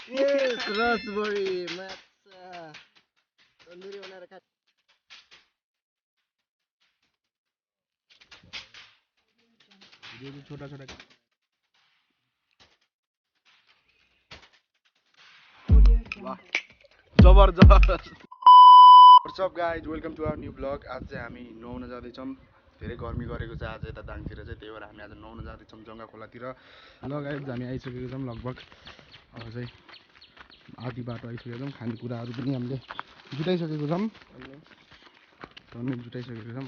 Yes, raspberry, matcha. Tandoori बनाएर खा। ये जो छोटा छोटा जबरजस्त। What's up guys, welcome to our new vlog। आज चाहिँ हामी नुहाउन जाँदैछौँ। धेरै गर्मी गरेको छ आज यता दाङतिर चाहिँ, त्यही भएर हामी आज नुहाउन जाँदैछौँ जङ्गा खोलातिर। ल गाइस हामी आइसकेको छौँ लगभग। अब चाहिँ आधी बाटो आइसकेको छौँ। खानेकुराहरू पनि हामीले जुटाइसकेको छौँ।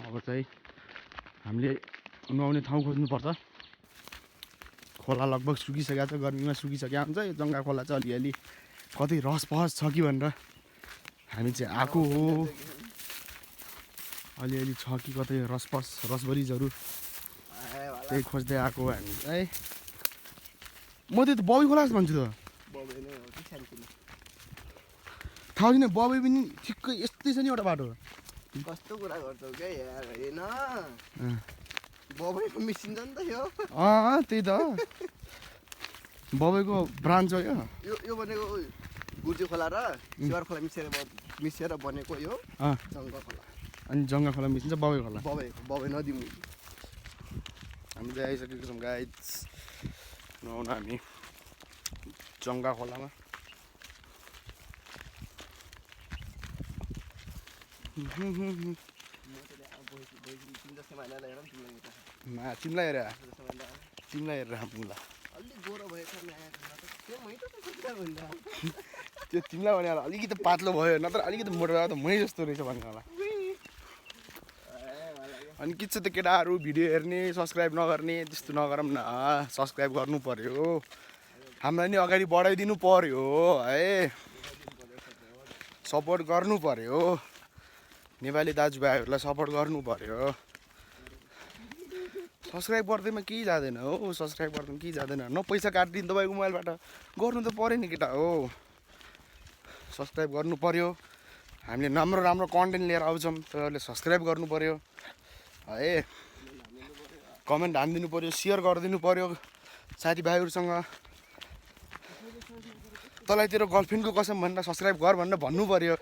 अब चाहिँ हामीले नुहाउने ठाउँ खोज्नुपर्छ। खोला लगभग सुकिसकेको छ, गर्मीमा सुकिसकेको हुन्छ। यो जङ्गा खोला चाहिँ अलिअलि कतै रसपहस छ कि भनेर हामी चाहिँ आएको हो। अलिअलि छ कि कतै रसपस रसबरिजहरू त्यही खोज्दै आएको हो हामी है। म त बबी खोला भन्छु त। थाहा छैन, बबी पनि ठिक्कै यस्तै छ नि एउटा बाटो। कस्तो कुरा गर्छौ क्या यार, हैन बबैको मिसिन्छ नि त यो। त्यही त बबैको ब्रान्च हो यो। यो भनेको गुर्जी खोला र शिवर खोला मिसेर बनेको यो जङ्गा खोला। अनि जङ्गा खोला मिसिन्छ बबई खोला। बबई नदी मुनि हामी चाहिँ आइसकेको छौँ गाइस नुहाउन हामी जङ्गा खोलामा। तिमीलाई हेरेर मुला त्यो तिमीलाई भने अलिकति पातलो भयो, नत्र अलिकति मोटो भयो त मै जस्तो रहेछ भन्नु होला। अनि के छ त केटाहरू, भिडियो हेर्ने सब्सक्राइब नगर्ने त्यस्तो नगरौँ न। सब्सक्राइब गर्नु पर्यो, हामीलाई नि अगाडि बढाइदिनु पर्यो है। सपोर्ट गर्नु पर्यो, नेपाली दाजुभाइहरूलाई सपोर्ट गर्नु पर्यो। सब्सक्राइब गर्दैमा केही जाँदैन हो, सब्सक्राइब गर्दैमा केही जाँदैन। न पैसा काटिदिनु तपाईँको मोबाइलबाट, गर्नु त पऱ्यो नि केटा हो। सब्सक्राइब गर्नु पर्यो, हामीले राम्रो राम्रो कन्टेन्ट लिएर आउँछौँ, तपाईँहरूले सब्सक्राइब गर्नु पर्यो है। कमेन्ट हानिदिनु पर्यो, सेयर गरिदिनु पर्यो साथीभाइहरूसँग। तँलाई तेरो गर्लफ्रेन्डको कसम भनेर सब्सक्राइब गर भनेर भन्नु पर्यो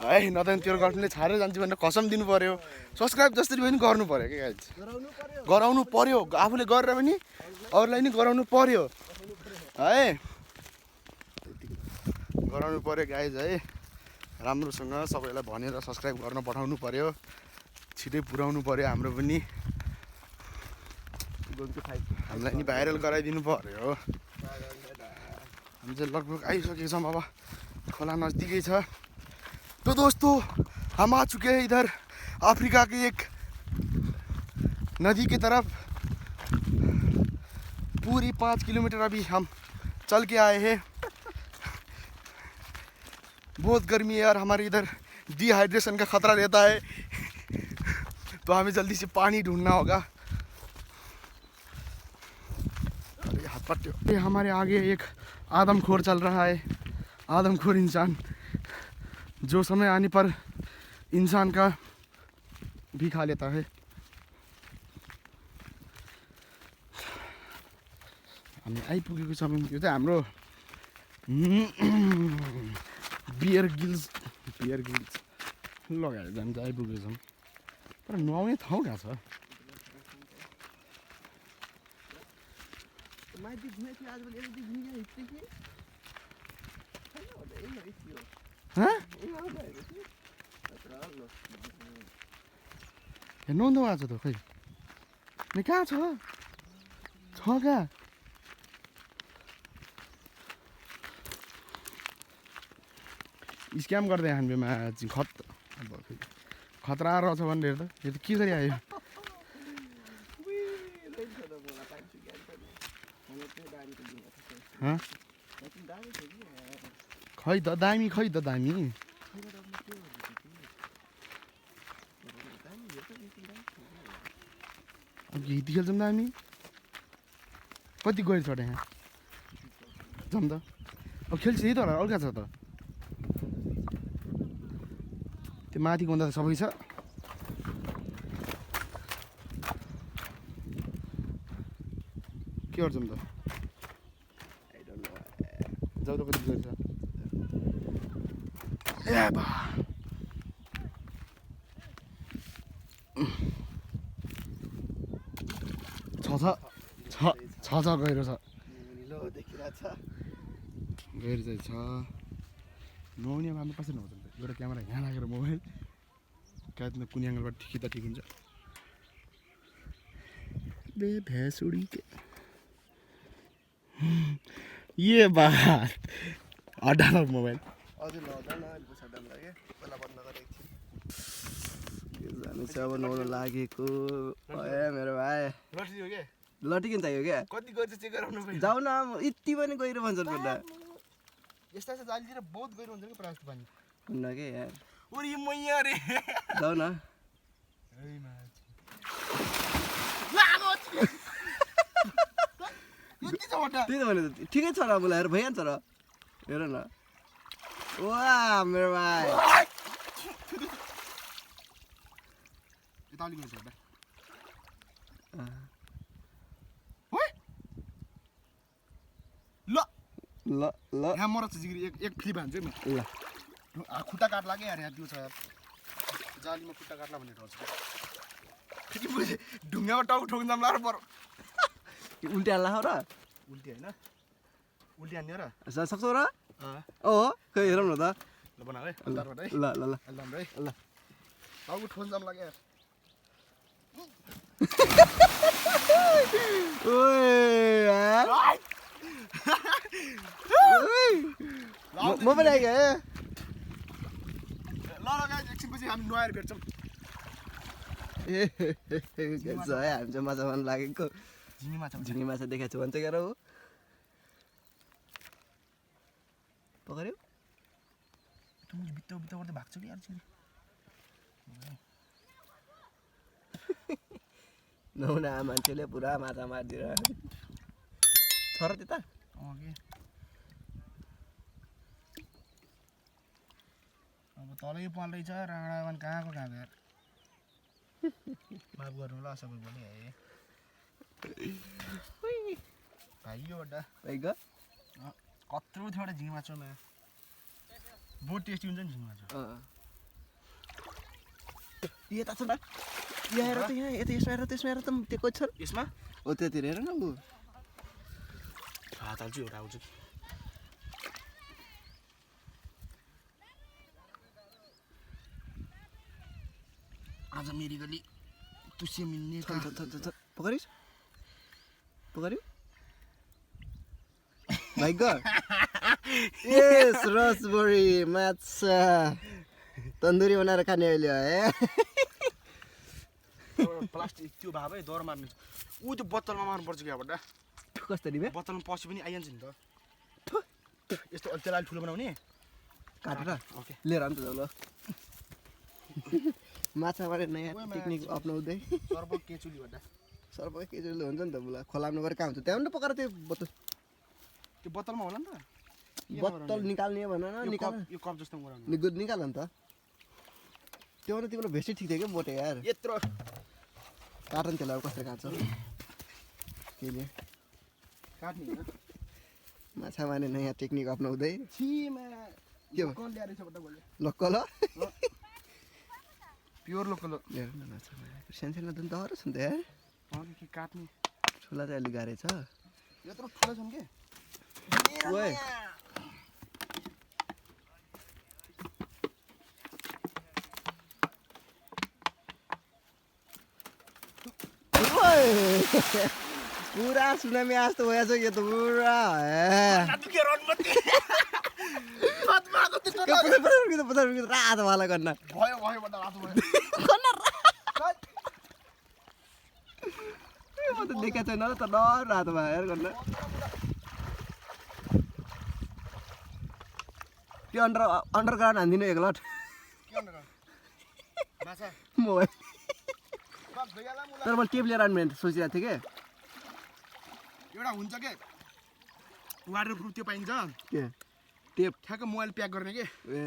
है। न त तेरो गर्लफ्रेन्डले छाडेर जान्छ भनेर कसम दिनु पर्यो। सब्सक्राइब जसरी पनि गर्नु पर्यो क्या गाइज, गराउनु पर्यो। आफूले गरेर पनि अरूलाई नि गराउनु पर्यो है, गराउनु पर्यो गाइज है। राम्रोसँग सबैलाई भनेर सब्सक्राइब गर्न पठाउनु पर्यो, छिटै पुऱ्याउनु पर्यो। हाम्रो पनि हामीलाई नि भाइरल गराइदिनु पर्यो। हामी चाहिँ लगभग आइसकेको छौँ, अब खोला नजदिकै छ। तो दोस्तों हम आ चुके हैं इधर अफ्रीका की एक नदी की तरफ। पूरी 5 किलोमीटर अभी हम चल के आए हैं। बहुत गर्मी है और हमारे इधर डिहाइड्रेशन का खतरा रहता है, तो हमें जल्दी से पानी ढूंढना होगा। अरे हाथ पट्टे। ये हमारे आगे एक आदमखोर चल रहा है, आदमखोर इंसान जो समय आने पर इंसान का भी खा लेता है। हामी आइपुगेको छौँ। यो चाहिँ हाम्रो बियर गिल्स लगाएर हामी चाहिँ आइपुगेको छौँ। तर नुहाउने ठाउँ कहाँ छ? नुहाउनु आएको छ त खै कहाँ छ? कहाँ? स्क्याम गर्दै हामीमा खतरा रहेछ भनेर त यो त के गरी आयो? खै त दामी, खै त दामी। अब गीत खेल्छौँ दामी। कति गएर छ यहाँ जाऊँ त? अब खेल्छ यही त होला, अर्का छ त। त्यो माथि गउँदा त सबै छ। के गर्छौँ त आई डोन्ट नो जाऊ त कति गर्छ ए बा छ गहिरो छ लो देखिरहेछ गहिरो चाहिँ छ नहुने अब हाम्रो कसरी नहुन्छ त एउटा क्यामेरा यहाँ लागेर मोबाइल कहाँ कुन एङ्गलबाट खिच्दा ठिक हुन्छ बे भैँसुडी के ये बात हटा ल मोबाइल अझै नहुँदैन अहिले पुछा डाम लाग्यो पहिला बन्द गरेको थिएँ जानु चाहिँ अब नुहाउन लागेको ए मेरो भाइ लट्ठी हो के लटिकिन चाहियो क्या कति गर्छ चेक गराउनु जाऊ न यति पनि गहिरो भन्छन् बेटा यस्ता यस्ता जालीतिर बहुत गहिरो हुन्छ कि प्रायः जस्तो पानी हुन्न के यार ओरे यो मैया रे जाऊ न यति छ वटा त्यही त भने त ठिकै छ र बोलाएर भइहाल्छ र हेर न वा मेरो भाइ यता अलिक हुन्छ वटा ल ल ल यहाँ मर छ जिग्री एक फ्लिप हान्छु नि ल खुट्टा काट लाग्यो यार यहाँ त्यो छ यार जालीमा खुट्टा काट्ला भन्ने ठाउँ छ ठिकै बुझेँ ढुङ्गामा टाउको ठोक्नु जाम लाएर पर उल्टी हाल्ला हो र उल्टी होइन उल्टी हान्ने हो र सक्छौ र ओ खै हेरौँ न त ल बनाऊ है अल्लाहबाट है ल ल ल अल्लाह है ल टाउको ठोक्नु जाम लाग्यो यार म पनि आइगएँ ल ल गाइस एकछिनपछि हामी नुहाएर भेट्छौँ ए है हामी चाहिँ माछा मार्न लागेको झिङ्गी माछा देखाएको छु भन्छ क्या हो पक्रियो बित्तो गर्दै भएको छु कि यार नहुना मान्छेले पुरा माछा मारिदिएर छ र त्यता अब तलै पल्दैछ राणावन कहाँको यार माफ गर्नु ल सबै बोले है भाइयो बड्डा भाइ ग कत्रो थियो एउटा झिङ्गी माछामा बहुत टेस्टी हुन्छ नि झिङ्गी माछा यता छ न यहाँ हेर त यहाँ यता यसमा हेर त्यसमा हेर त त्यो कोही छ यसमा हो त्यतिर हेर न ऊ हात हाल्छु एउटा आउँछु कि आज मेरी गली तुसे मिल्ने पकडिस् पकड्यो भाइ ग यस रसबरी माछा तन्दुरी बनाएर खाने अहिले है प्लास्टिक त्यो भए भए डर मार्नु ऊ त्यो बोतलमा मार्नुपर्छ कि यहाँबाट कसरी बे बोतलमा पछि पनि आइहाल्छ नि त यस्तो त्यसलाई ठुलो बनाउने काटेर ओके लिएर आउनु त ल माछा मारे नयाँ टेक्निक अप्नाउँदै सर्प केचुली भन्दा सर्पकै केचुली हुन्छ नि त बुला खोलामा गएर कहाँ हुन्छ त्यहाँ पनि त पकाएर त्यो बोतलमा होला नि त बोतल निकाल्ने भन न निकाल यो कप जस्तो गराउनु निकाल नि त त्यो भने तिम्रो भेस्टै ठिक थियो क्या बोटे यार यत्रो काट नि त्यसलाई अब कसरी काट्छ केले काट्ने माछा मार्ने नयाँ टेक्निक अप्नाउँदै छिमा के हो कल ल्याएर छ बड्डा बोले लोकल प्योर लोकल हेर न माछा मारेको सानो त डह्रो छ नि त यार के काट्ने ठुला चाहिँ अलिक गाह्रै छ यत्रो ठुलो छन् के ओए पुरा सुनामी जस्तो भएछ यो त पुरा रातो वाला गर्न भयो भयो बड्डा रातो भयो म त देखेको छैन र त डर रातो भयो हेर गर्न त्यो अन्डरग्राउन्ड हानिदिनु एक लट मोबाइल तर मैले टेप लिएर आउनु सोचिरहेको थिएँ कि एउटा हुन्छ के वाटर प्रुफ त्यो पाइन्छ के टेप ठ्याक्क मोबाइल प्याक गर्ने के ए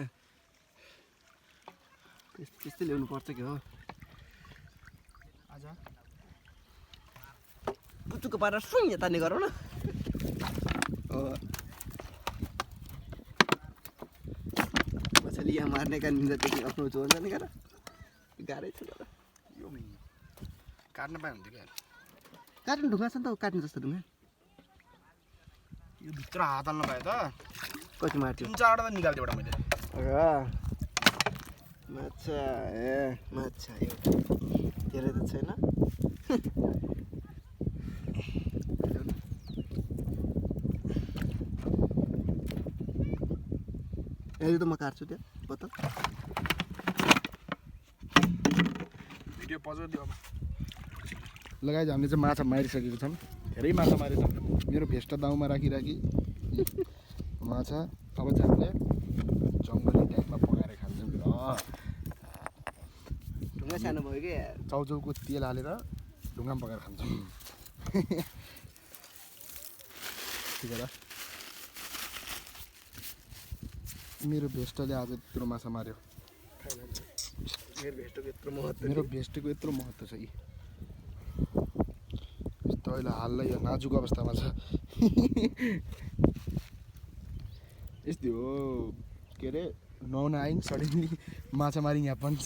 त्यस्तै ल्याउनु पर्छ कि हो आज चुक्क पारेर सुङ तान्ने गरौँ न मछली यहाँ मारने का निंदा देखि आफ्नो जोर जाने कर गाह्रै छ तर यो काट्न पाए हुन्थ्यो क्या काट्नु ढुङ्गा छ नि त काट्नु जस्तो ढुङ्गा यो भित्र हात हाल्न पाए त कति मार्थ्यो 3-4 त निकाल्थ्यो एउटा मैले माछा ए माछा यो धेरै त छैन अहिले त म काट्छु त्यो बोतल भिडियो पज दियो अब लगाइज हामीले चाहिँ माछा मारिसकेको छौँ धेरै माछा मारेछौँ मेरो भेस्ट दाउमा राखिराखी माछा अब चाहिँ हामीले जङ्गली टाइपमा पकाएर खान्छौँ ढुङ्गा सानो भयो कि चाउचाउको तेल हालेर ढुङ्गामा पकाएर खान्छौँ ठिक हो र मेरो भेस्टले आज यत्रो माछा मार्यो मेरो भेस्टको यत्रो महत्त्व छ कि यस्तो अहिले हाललाई यो नाजुक अवस्थामा छ यस्तै हो के अरे नुहाउन आइन् सडनली माछा मारिङ यहाँ पन्छ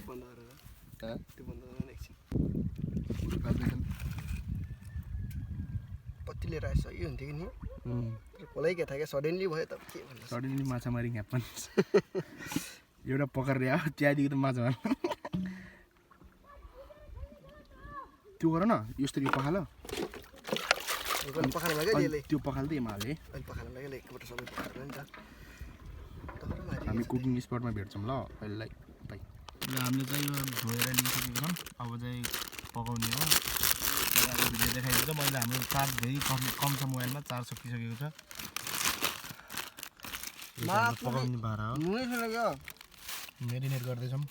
बन्द गरेर त्यो बन्द गरेर एकछिन पत्ती लिएर आएछ यो हुन्थ्यो कि नि खोलै के थाहा क्या सडनली भयो त के भन्नु सडनली माछा मारिङ यहाँ पन्छ एउटा पकडेर आयो त्यहाँदेखि त माछा मार्नु त्यो गर न यस्तो पखाल पखाल्नु लाग्यो नि यसले त्यो पखाल्दै माले अहिले पखाल्नु लाग्यो एकपल्ट सबै पखाल्नु नि त हामी कुकिङ स्पटमा भेट्छौँ ल अहिलेलाई भाइ हामीले चाहिँ यो धोएर लिइसकेको छौँ अब चाहिँ पकाउने हो भिडियो देखाइदिन्छ मैले हाम्रो चार्ज धेरै कम छ मोबाइलमा चार्ज सकिसकेको छ पकाउने भाँडा हो मेरिनेट गर्दैछौँ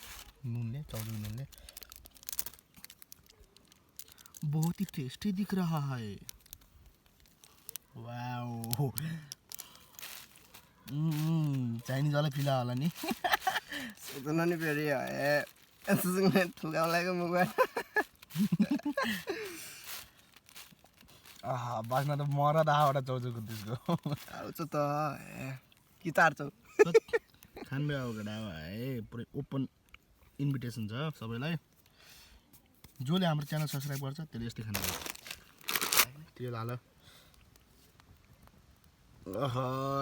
नुनले चाउचाउ नुनले बहुत ही टेस्टी दिख रहा है वाओ चाइनिज वाला फिला होला नि सुन नि फेरि ठुगाउँ लाग्यो मोबाइल बासमा त मर त आबाट चाउचाउको त्यसको आउँछ त कि चार्छौ खानु अब केटा है पुरै ओपन इन्भिटेसन छ सबैलाई जसले हाम्रो च्यानल सब्सक्राइब गर्छ त्यसले यस्तै खानु तेल हाल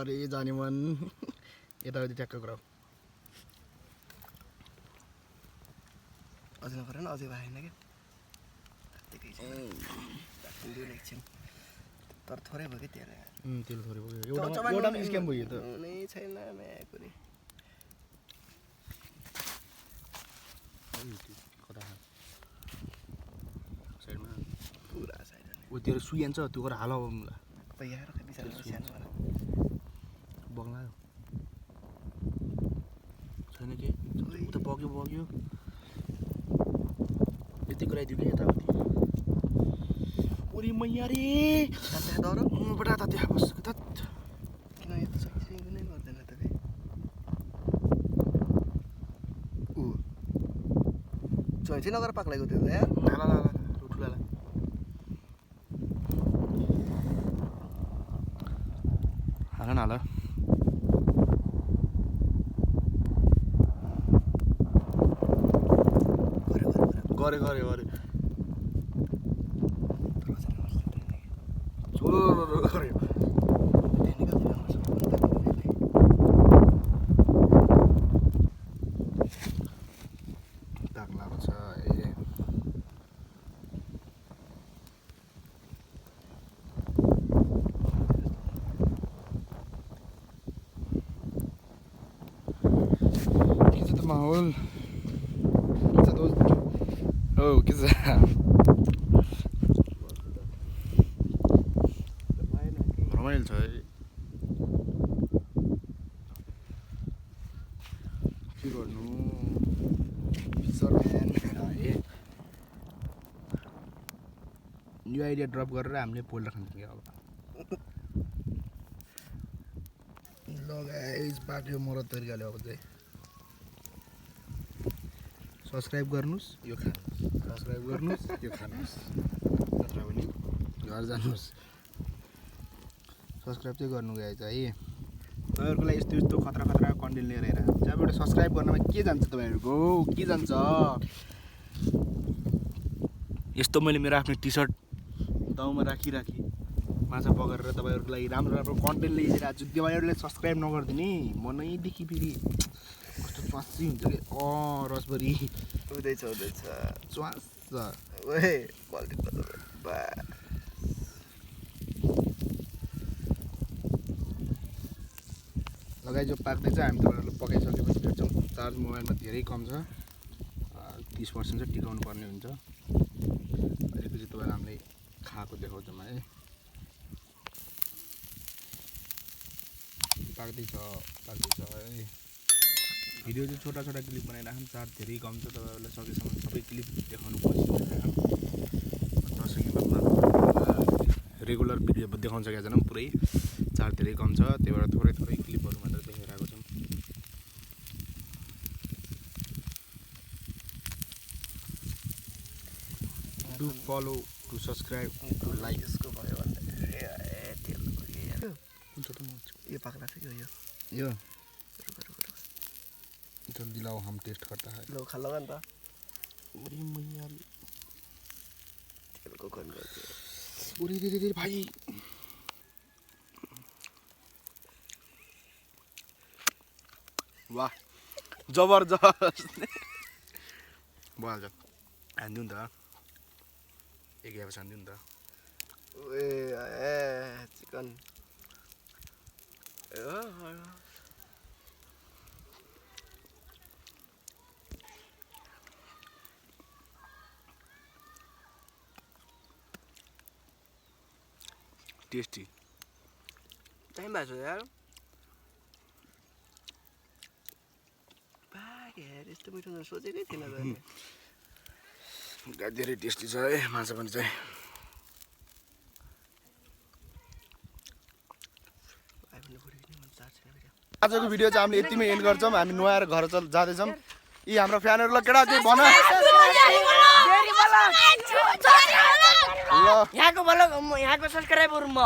रे जाने मन यताउति ट्याक्क गराऊ अझै नगर न अझै भएन क्या एकछिन तर थोरै भयो कि तेल तेल थोरै भयो एउटा स्क्याम भयो त नै छैन नयाँ कुरै साइडमा पुरा साइड ओ तेरो सुयान्छ त्यो गरेर हाल पहिला बिचारा सानो वाला बग्ला छैन के त बग्यो यति गराइदियो कि यताउति ओरी मैया रे बडा त त्यहाँ बस त किन यस्तो सकिसकेको नै गर्दैन त फेरि चोइची नगर पाक्लाको त्यो यार ला ठुला हाल न हाल गरे गऱ्यो दाग लाग्छ के छ त माहौल के छ दोस्त के छ रमाइलो छ है के गर्नु न्यू आइडिया ड्रप गरेर हामीले पोल्ड खान्छौँ क्या अब ल गाइस बाटो मरद तरिकाले अब चाहिँ सब्सक्राइब गर्नुहोस् यो खानुहोस् सब्सक्राइब गर्नुहोस् यो खानुहोस् नत्र भने घर जानुहोस् सब्सक्राइब चाहिँ गर्नु गएछ है तपाईँहरूको लागि यस्तो यस्तो खतरा खतरा कन्टेन्ट लिएर हेर जहाँबाट सब्सक्राइब गर्नमा के जान्छ तपाईँहरूको के जान्छ यस्तो मैले मेरो आफ्नो टी सर्ट दाउमा राखी माछा पकरेर तपाईँहरूको लागि राम्रो राम्रो कन्टेन्ट लिएर आएको छु तपाईँहरूले सब्सक्राइब नगरिदिने मनैदेखि फेरि कस्तो च्वासी हुन्छ कि रसभरी हुँदैछ च्वास ओए बल्टी बा लगाइजो पाक्दैछ हामी तपाईँहरूलाई पकाइसकेपछि भेट्छौँ चार्ज मोबाइलमा धेरै कम छ 30% चाहिँ टिकाउनु पर्ने हुन्छ अहिलेपछि तपाईँलाई हामीले खाएको देखाउँछौँ है पाक्दैछ है भिडियो चाहिँ छोटा छोटा क्लिप बनाइराखौँ चार्ज धेरै कम छ तपाईँहरूलाई सकेसम्म सबै क्लिप देखाउनु कोसिस गरिरहेको 10 सेकेन्डमा रेगुलर भिडियो देखाउन सकेको छैनौँ पुरै चार्ज धेरै कम छ त्यही भएर थोरै थोरै क्लिपहरू मात्र देखाइरहेको छौँ do follow to subscribe to like यसको भयो भन्दाखेरि कुन छोटो यो पाक्ला थियो यो जल्दी लाओ हम टेस्ट करता है लो खा लगा न त अरे मैया तेलको गन्ध पूरी दे भाइ वाह जबरजस्त भइहाल्छ हान्दिउँ नि त एक ग्याप हान्दिउँ नि त ए चिकन टेस्टी टाइम भएको छ यार यार यस्तो मिठो सोचेकै थिएन त धेरै टेस्टी छ है माछा पनि चाहिँ आजको भिडियो चाहिँ हामीले यतिमै एन्ड गर्छौँ हामी नुहाएर घर जाँदैछौँ यी हाम्रो फ्यानहरूलाई केटा चाहिँ भन यहाँको सब्सक्राइबर म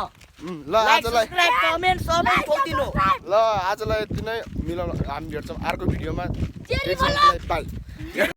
ल आजलाई कमेन्ट सबै खोदिनु ल आजलाई यति नै मिलाउन हामी भेट्छौँ अर्को भिडियोमा बाई